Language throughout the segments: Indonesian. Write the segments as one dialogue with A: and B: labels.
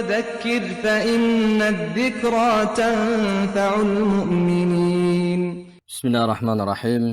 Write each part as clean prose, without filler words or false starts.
A: وذكر فإن الذكرى تنفع المؤمنين.
B: بسم الله الرحمن الرحيم.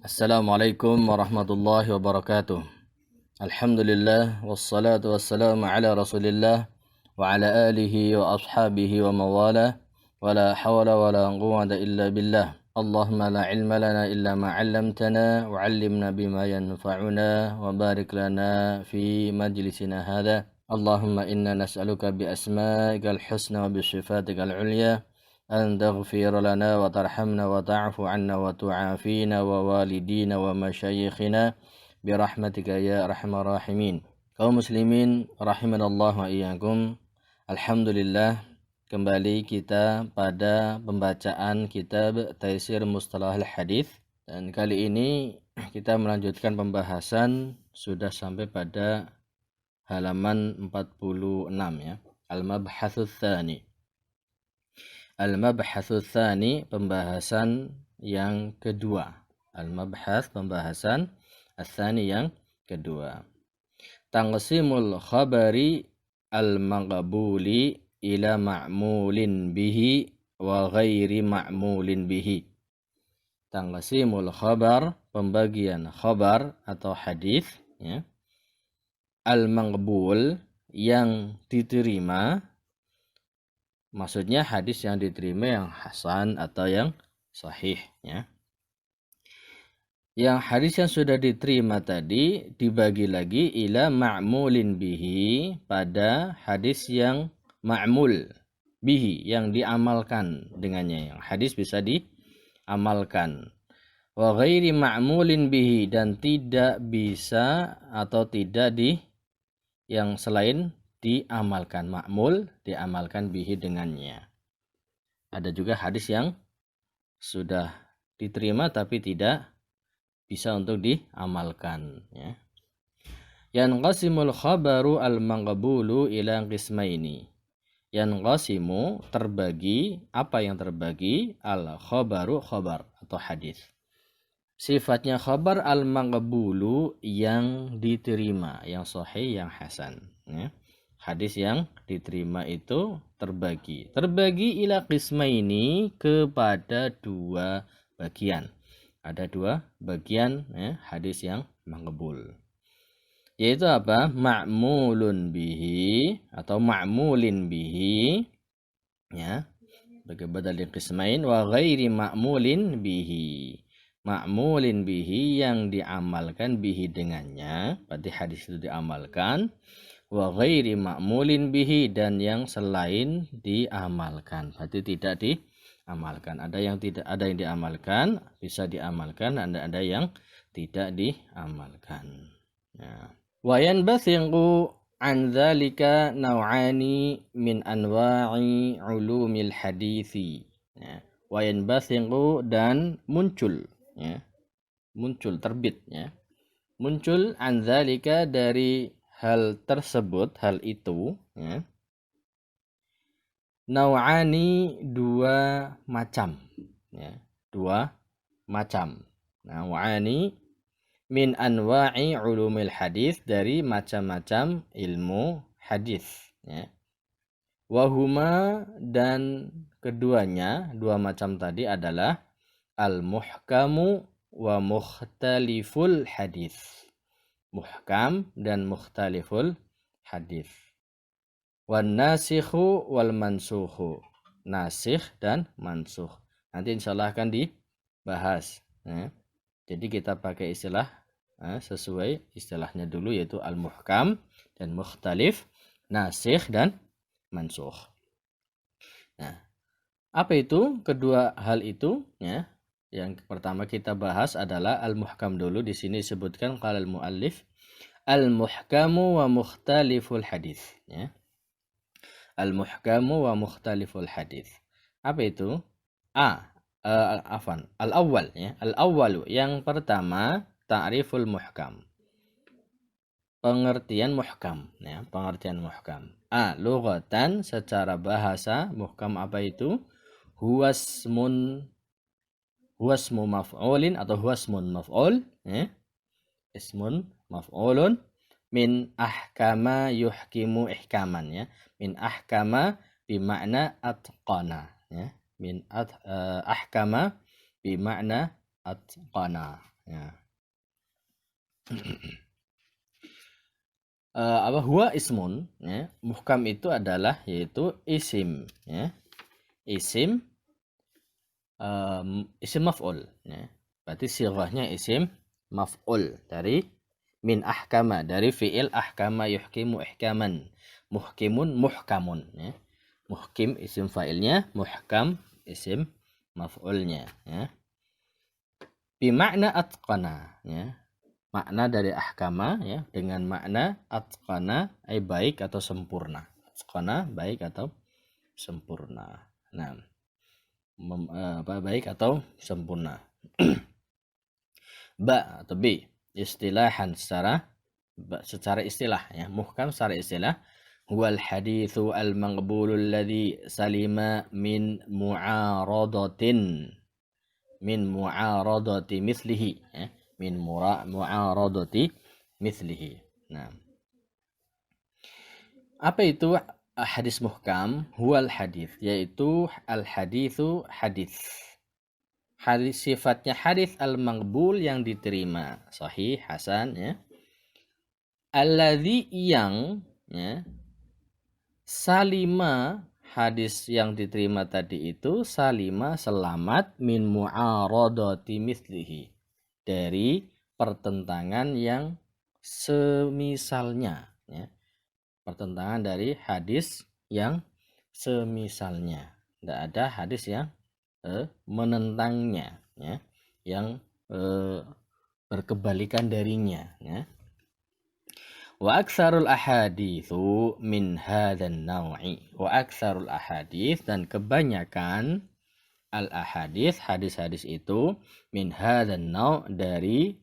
B: السلام عليكم ورحمة الله وبركاته. الحمد لله والصلاة والسلام على رسول الله وعلى آله وأصحابه ومواله ولا حول ولا قوة إلا بالله. اللهم لا علم لنا إلا ما علمتنا وعلمنا بما ينفعنا وبارك لنا في مجلسنا هذا. اللهم إنا نسألك بأسمائك الحسنى وبصفاتك العليا أن تغفر لنا وترحمنا وتعفو عنا وتعافينا ووالدينا ومشايخنا برحمتك يا أرحم الراحمين. Kaum muslimin rahimanallahu wa iyyakum. Alhamdulillah, kembali kita pada pembacaan kitab Taisir Mustalahul Hadits, dan kali ini kita melanjutkan pembahasan sudah sampai pada halaman 46 ya. Al-Mabhatsus Tsani. Al-Mabhatsus Tsani, pembahasan yang kedua. Al-Mabhats, pembahasan Ats-Tsani yang kedua. Taqsimul khabari al-maqbuli ila ma'mulin bihi wa ghairi ma'mulin bihi. Taqsimul khabar, pembagian khabar atau hadis ya. Al-maqbul, yang diterima, maksudnya hadis yang diterima yang hasan atau yang sahih ya. Yang hadis yang sudah diterima tadi dibagi lagi ila ma'mulin bihi, pada hadis yang ma'mul bihi, yang diamalkan dengannya, yang hadis bisa diamalkan. Wa ghairi ma'mulin bihi, dan tidak bisa atau tidak yang selain diamalkan. Ma'mul, diamalkan, bihi, dengannya. Ada juga hadis yang sudah diterima tapi tidak bisa untuk diamalkan ya. Yanqasimul khabaru al-maqbulu ila qismaini. Yanqasimu, terbagi, apa yang terbagi? Al-khabaru, khabar atau hadis. Sifatnya khabar al-maqbulu, yang diterima, yang sahih, yang hasan ya. Hadis yang diterima itu terbagi ila qismaini, kepada dua bagian. Ada dua bagian ya, hadis yang maqbul. Yaitu apa? Ma'mulun bihi atau ma'mulin bihi ya. Sebagai badal qismain, wa ghairi ma'mulin bihi. Ma'mulin bihi, yang diamalkan, bihi, dengannya, berarti hadis itu diamalkan. Wa ghairi ma'mulin bihi, dan yang selain diamalkan, berarti tidak diamalkan. Ada yang diamalkan, bisa diamalkan, ada yang tidak diamalkan. Wa yanbathiqu an dzalika naw'ani min anwa'i ulumil hadithi. Wa yanbathiqu, dan muncul ya. Muncul, terbit ya. Muncul an dzalika, dari hal tersebut, hal itu ya. Naw'ani, dua macam ya, dua macam. Naw'ani min anwa'i ulumil hadis, dari macam-macam ilmu hadis ya. Wahuma, dan keduanya, dua macam tadi adalah al-muhkamu wa mukhtaliful hadis. Muhkam dan mukhtaliful hadis. Wan nasikhu wal mansukhu. Nasikh dan mansukh. Nanti insyaallah akan dibahas ya. Jadi kita pakai istilah sesuai istilahnya dulu, yaitu al-muhkam dan mukhtalif, nasikh dan mansukh. Nah, apa itu kedua hal itu ya? Yang pertama kita bahas adalah al-muhkam dulu. Di sini disebutkan qala al-muallif al-muhkamu wa mukhtaliful hadis ya. Al-muhkamu wa mukhtaliful hadis. Apa itu? Al-awwal ya. Al-awwalu, yang pertama, ta'riful muhkam. Pengertian muhkam ya, pengertian muhkam. Lughatan, secara bahasa, muhkam apa itu? Huwasmu maf'ulin atau huwasmun maf'ul ya. Ismun maf'ulun min ahkama yuhkimu ihkaman ya. Min ahkama bimakna atqana ya. Ahkama bimakna atqana ya. Huwa ismun ya. Muhkam itu adalah yaitu isim ya. Isim maf'ul ya. Berarti sirahnya isim maf'ul dari min ahkama, dari fi'il ahkama yuhkimu ihkaman. Muhkimun muhkamun ya. Muhkim isim fa'ilnya, muhkam isim maf'ulnya ya. Bimakna atqana ya. Makna dari ahkama ya dengan makna atqana ay baik atau sempurna. Atqana baik atau sempurna. Nah, baik atau sempurna. Ba atau B istilahan secara istilah ya. Muhkam secara istilah huwal haditsu al maqbulul ladzi salima min mu'aradati mislihi ya. Min mu'aradati mislihi. Nah, apa itu hadis muhkam? Huwal hadis, yaitu al haditsu hadis. Hadis sifatnya hadis al maqbul yang diterima, sahih, hasan ya. Alladzi yang ya, salima, hadis yang diterima tadi itu salima selamat min mu'aradati mislihi, dari pertentangan yang semisalnya ya. Pertentangan dari hadis yang semisalnya. Tidak ada hadis yang menentangnya ya, yang berkebalikan darinya ya. Wa aktsarul ahaditsu min hadzal naw'i. Wa aktsarul ahadits, dan kebanyakan al ahadits, hadis-hadis itu min hadzal naw', dari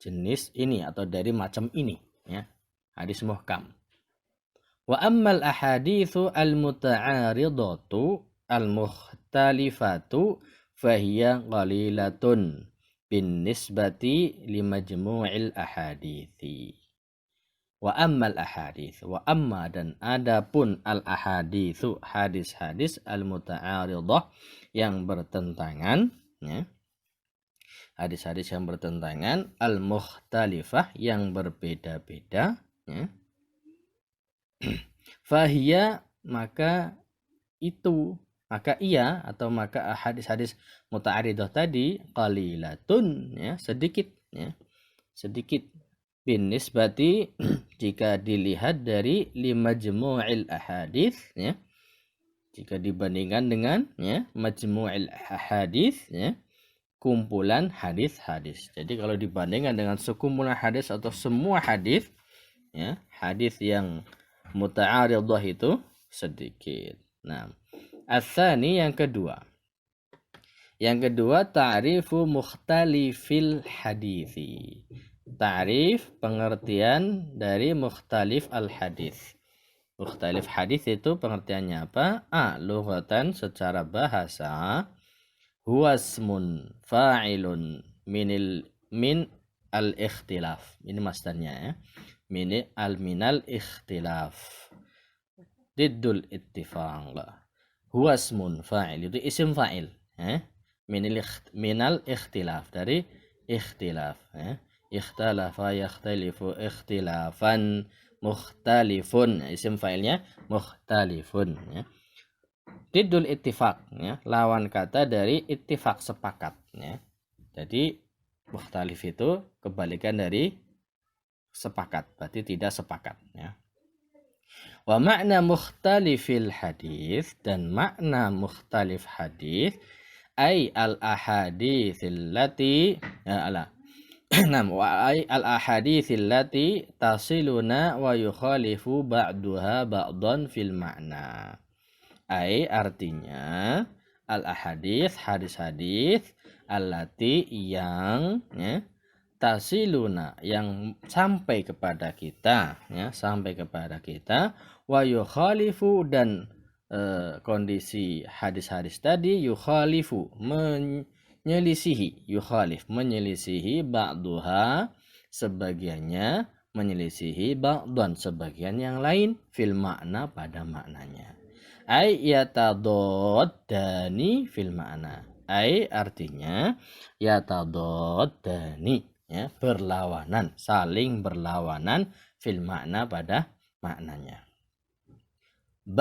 B: jenis ini atau dari macam ini ya. Hadis muhkam. Wa ammal ahaditsu al muta'aridatu al mukhtalifatu fahiya qalilatun bin nisbati li majmu'il ahadithi. Wa ammal ahadits, wa amma, dan adapun al ahaditsu, hadis-hadis al muta'aridah, yang bertentangan ya. Hadis-hadis yang bertentangan, al mukhtalifah, yang berbeda-beda ya. Fahiya, maka ia atau maka hadis-hadis muta'aridah tadi qalilatun ya, sedikit ya. Sedikit bin nisbati jika dilihat dari limajmu'il ahadits ya, jika dibandingkan dengan ya majmu'il ahadits ya, kumpulan hadis-hadis. Jadi kalau dibandingkan dengan sekumpulan hadis atau semua hadis ya, hadis yang muta'aridah itu sedikit. Nah, as-tsani, yang kedua ta'rifu mukhtalifil hadisi. Ta'rif, pengertian dari mukhtalif al-hadis. Mukhtalif hadis itu pengertiannya apa? Lughatan, secara bahasa, huwasmun fa'ilun min al-ikhtilaf. Ini masdarnya ya. Minal ikhtilaf. Diddul ittifaq. Huwasmun fa'il, itu isim fa'il ya. Minal ikhtilaf, dari ikhtilaf ya. Ikhtalafa yakhtalifu ikhtilafan, mukhtalifun, isim fa'ilnya mukhtalifun ya. Diddul ittifaq ya, lawan kata dari ittifaq, sepakat ya. Jadi mukhtalif itu kebalikan dari sepakat, berarti tidak sepakat ya. Wa makna mukhtalifil hadis, dan makna mukhtalif hadis ay al ahaditsil lati al ahaditsil lati tasiluna wa yukhalifu ba'duha ba'dan fil ma'na. Ay, artinya al ahadits, hadis-hadis, allati, yang ya, tasiluna, yang sampai kepada kita ya, sampai kepada kita, wa yukhalifu, dan kondisi hadis-hadis tadi yukhalifu, menyelisihi, yukhalif, menyelisihi, ba'duha, sebagiannya, menyelisihi ba'dan sebagian yang lain fil makna pada maknanya. Ai yatadoddani fil makna. Ai artinya yatadoddani, ya, berlawanan, saling berlawanan fil makna pada maknanya. B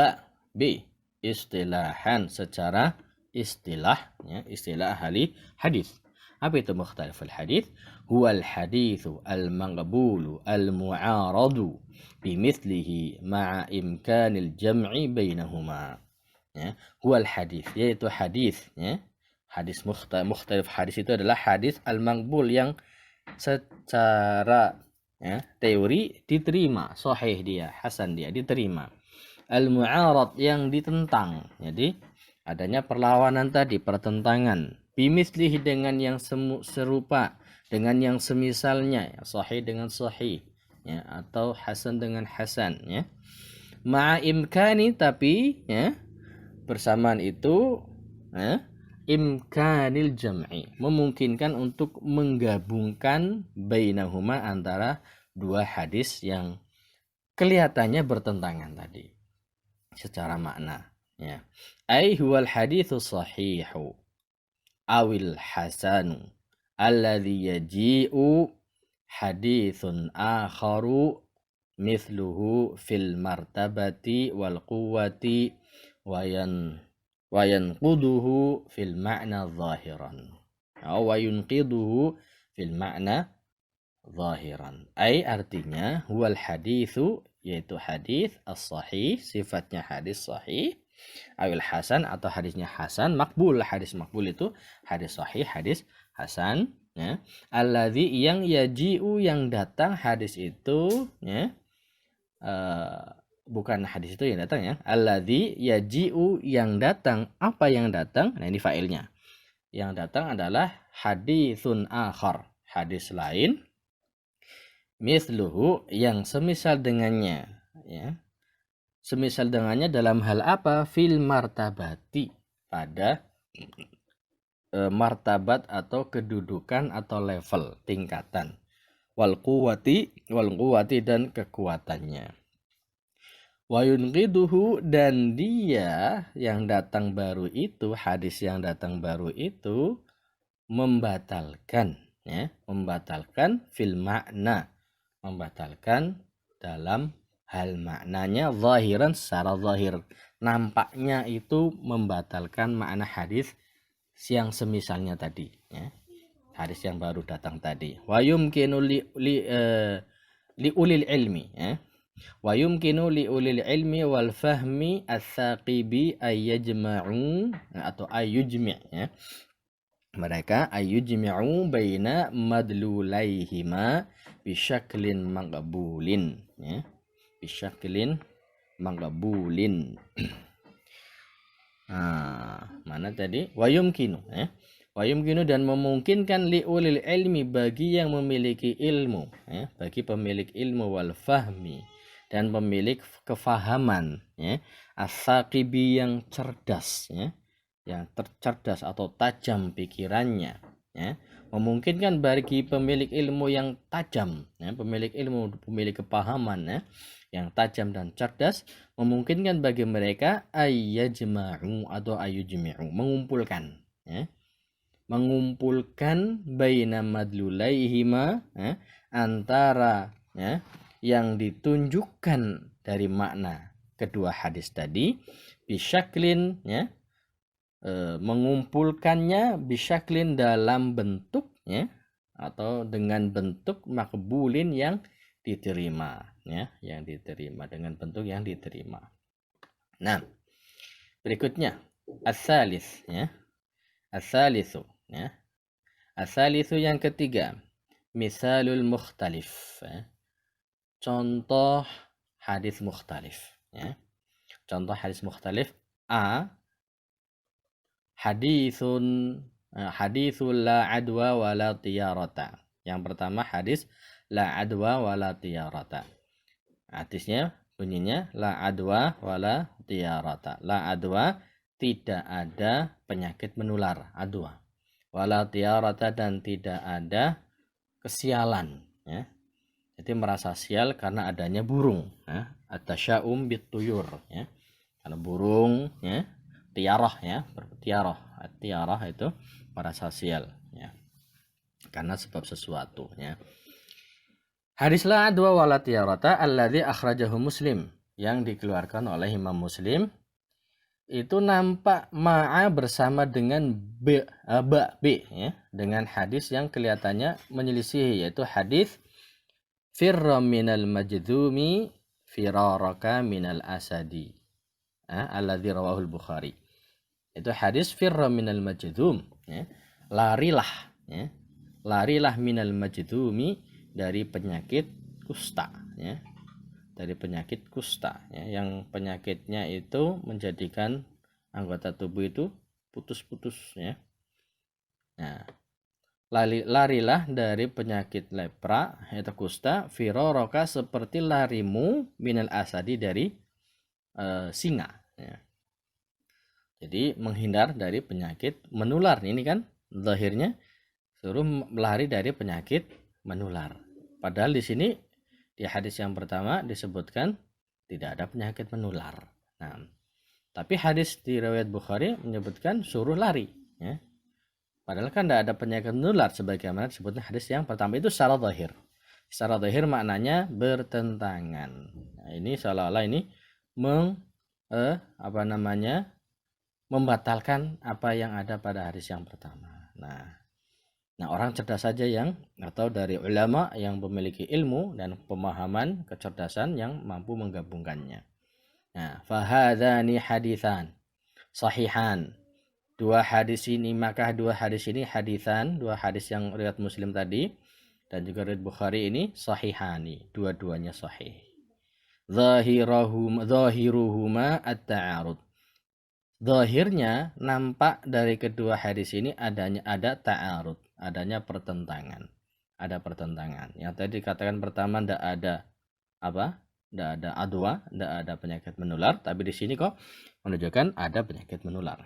B: istilahan secara istilah, ya, istilah ahli hadis. Apa itu mukhtaliful hadis? Huwal hadithu al-maqbulu al-mu'aradu bimithlihi ma'a imkanil jam'i bainahuma. Ya, huwal hadis, yaitu hadis, ya. Hadis mukhtalif hadis itu adalah hadis al-maqbul yang secara, ya, teori diterima, sahih dia, hasan dia diterima. Al-mu'arad yang ditentang. Jadi adanya perlawanan tadi, pertentangan. Bimislih dengan yang serupa, dengan yang semisalnya, ya, sahih dengan sahih, ya, atau hasan dengan hasan, ya. Ma'a imkani, tapi, ya, bersamaan itu, ya, imkanil jam'i, memungkinkan untuk menggabungkan bainahuma, antara dua hadis yang kelihatannya bertentangan tadi secara makna, ya. Ai huwal haditsu sahihu awil hasanu alladhi yaji'u hadithun akharu mithluhu fil martabati wal quwwati wayan quduhu fil ma'na zahiran, wa yunqiduhu fil ma'na zahiran. Ai artinya huwal haditsu, yaitu hadis as-sahih, sifatnya hadis sahih, awil hasan atau hadisnya hasan, makbul, hadis makbul itu hadis sahih, hadis hasan, ya. Alladzi yang yaji'u, yang datang hadis itu, ya. Bukan hadis itu yang datang, ya. Alladzi yaji'u, yang datang. Apa yang datang? Nah, ini failnya. Yang datang adalah hadisun akhar, hadis lain, mithluhu, yang semisal dengannya, ya. Semisal dengannya dalam hal apa? Fil martabati, pada martabat atau kedudukan atau level, tingkatan. Wal quwwati dan kekuatannya. Wa yunqiduhu, dan dia yang datang baru itu, hadis yang datang baru itu membatalkan, ya, membatalkan fil makna, membatalkan dalam hal maknanya, zahiran, secara zahir, nampaknya itu membatalkan makna hadis yang semisalnya tadi, ya, hadis yang baru datang tadi. Wa yumkinu li ulil ilmi, ya. Wa yumkinu li ulil ilmi wal fahmi as-saqibi ay yajma'u, atau ay yujmi', ya. Mereka ay yujmi'u baina madlulaihima bisyaklin maqbulin, ya. Bisyaklin maqbulin. Mana tadi? Wa yumkinu, ya. Wa yumkinu, dan memungkinkan li ulil ilmi, bagi yang memiliki ilmu, ya, bagi pemilik ilmu, wal fahmi, dan pemilik kefahaman, ya, as-saqibi, yang cerdas, ya, yang tercerdas atau tajam pikirannya, ya. Memungkinkan bagi pemilik ilmu yang tajam, ya, pemilik ilmu, pemilik kepahaman, ya, yang tajam dan cerdas, memungkinkan bagi mereka ayyajma'u atau ayyujmi'u, mengumpulkan, ya, mengumpulkan baina madlulaihima, ya, antara, ya, yang ditunjukkan dari makna kedua hadis tadi, bisyaklin, ya, mengumpulkannya bisyaklin, dalam bentuk, ya, atau dengan bentuk makbulin, yang diterima, ya, yang diterima, dengan bentuk yang diterima. Nah, berikutnya as-salis, ya, as-salisu, ya, as-salisu yang ketiga, misalul mukhtalif, ya. Contoh hadis mukhtalif, ya. Contoh hadis mukhtalif: A, hadisul la adwa wala tiyarata. Yang pertama hadis la adwa wala tiyarata. Hadisnya bunyinya la adwa wala tiyarata. La adwa, tidak ada penyakit menular, adwa. Wala tiyarata, dan tidak ada kesialan, ya. Jadi merasa sial karena adanya burung, ya. At-tasya'um bituyur, ya. Karena burung, ya, tiarah, ya, bertiarah. Tiarah itu merasa sial, ya. Karena sebab sesuatu, ya. Hadis la adwa wala tiarata alladzi akhrajahu Muslim, yang dikeluarkan oleh Imam Muslim, itu nampak ma'a bersama dengan b, ya, dengan hadis yang kelihatannya menyelisih, yaitu hadis firra minal majdhumi firaraka minal asadi, alladzi rawahul Bukhari. Itu hadis firra minal majdhum, ya. Larilah, ya. Larilah minal majdhumi, dari penyakit kusta, ya. Dari penyakit kusta, ya, yang penyakitnya itu menjadikan anggota tubuh itu putus-putus, ya. Nah, larilah dari penyakit lepra atau kusta, firaraka, seperti larimu, minal asadi, dari singa, ya. Jadi menghindar dari penyakit menular. Ini kan zahirnya suruh lari dari penyakit menular. Padahal di sini di hadis yang pertama disebutkan tidak ada penyakit menular. Nah, tapi hadis di riwayat Bukhari menyebutkan suruh lari, ya. Padahal kan tidak ada penyakit menular sebagaimana disebutnya hadis yang pertama. Itu secara zahir. Secara zahir maknanya bertentangan. Nah, ini seolah-olah ini membatalkan apa yang ada pada hadis yang pertama. Nah, orang cerdas saja yang, atau dari ulama yang memiliki ilmu dan pemahaman kecerdasan yang mampu menggabungkannya. Nah, fahadzani haditsan sahihan. Dua hadis ini hadisan, dua hadis yang riwayat Muslim tadi dan juga riwayat Bukhari ini sahihani, dua-duanya sahih. Zahiruhuma at-ta'arud. Zahirnya nampak dari kedua hadis ini ada ta'arud, adanya pertentangan. Ada pertentangan. Yang tadi dikatakan pertama tidak ada adwa, tidak ada penyakit menular, tapi di sini kok menunjukkan ada penyakit menular.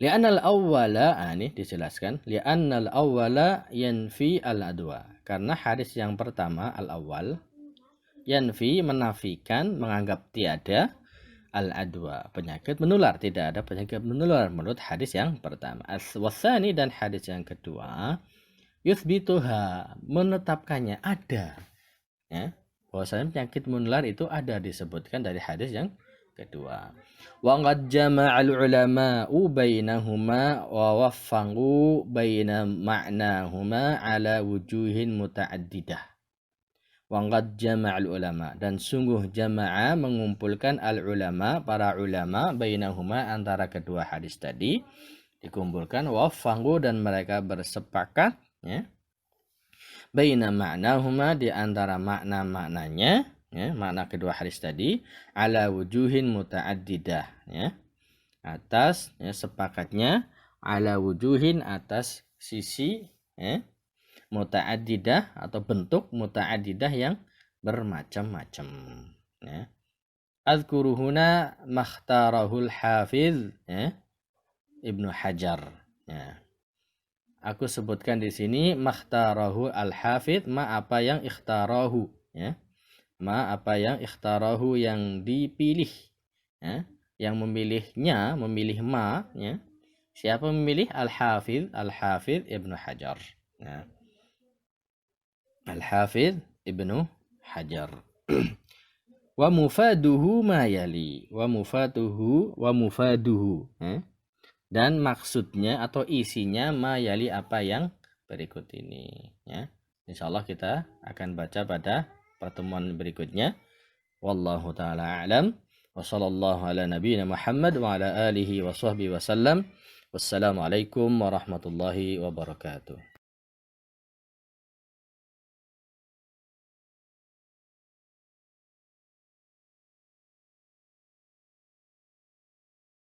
B: Li'annal awwala, ini dijelaskan, li'annal awwala yanfi al-adwa. Karena hadis yang pertama al-awwal yanfi, menafikan, menganggap tiada al-adwa, penyakit menular, tidak ada penyakit menular menurut hadis yang pertama. Wasani, dan hadis yang kedua yuthbituha, menetapkannya ada, ya, bahwasanya penyakit menular itu ada, disebutkan dari hadis yang kedua. Wa qad jama'al ulama'u bainahuma wa waffaqu baina ma'nahuma ala wujuhin muta'addidah. Wa qad jama'al ulama, dan sungguh jama'a mengumpulkan al ulama, para ulama, bainahuma, antara kedua hadis tadi dikumpulkan, wa waffaqu, dan mereka bersepakat, ya, baina ma'nahuma, di antara makna-maknanya, ya, makna kedua hadis tadi, ala wujuhin muta'addidah, ya, atas, ya, sepakatnya, ala wujuhin, atas sisi, ya, muta'addidah, atau bentuk muta'addidah yang bermacam-macam, ya. Azkuruhuna makhtarahul hafiz, ya, Ibnu Hajar, ya. Aku sebutkan di sini makhtarahu al-hafiz, apa yang ikhtarahu, ya. Apa yang ikhtarahu, yang dipilih, ya, yang memilihnya, memilih ya. Siapa memilih? Al-Hafiz Ibnu Hajar, ya. Al-Hafiz Ibnu Hajar. Wa mufaduhu ma yali, wa mufaduhu, ya. Dan maksudnya atau isinya ma yali, apa yang berikut ini, ya. Insyaallah kita akan baca pada pertemuan berikutnya. Wallahu ta'ala a'lam. Wa sallallahu ala nabiyyina Muhammad wa ala alihi wa sahbihi wa sallam. Wassalamualaikum warahmatullahi wabarakatuh.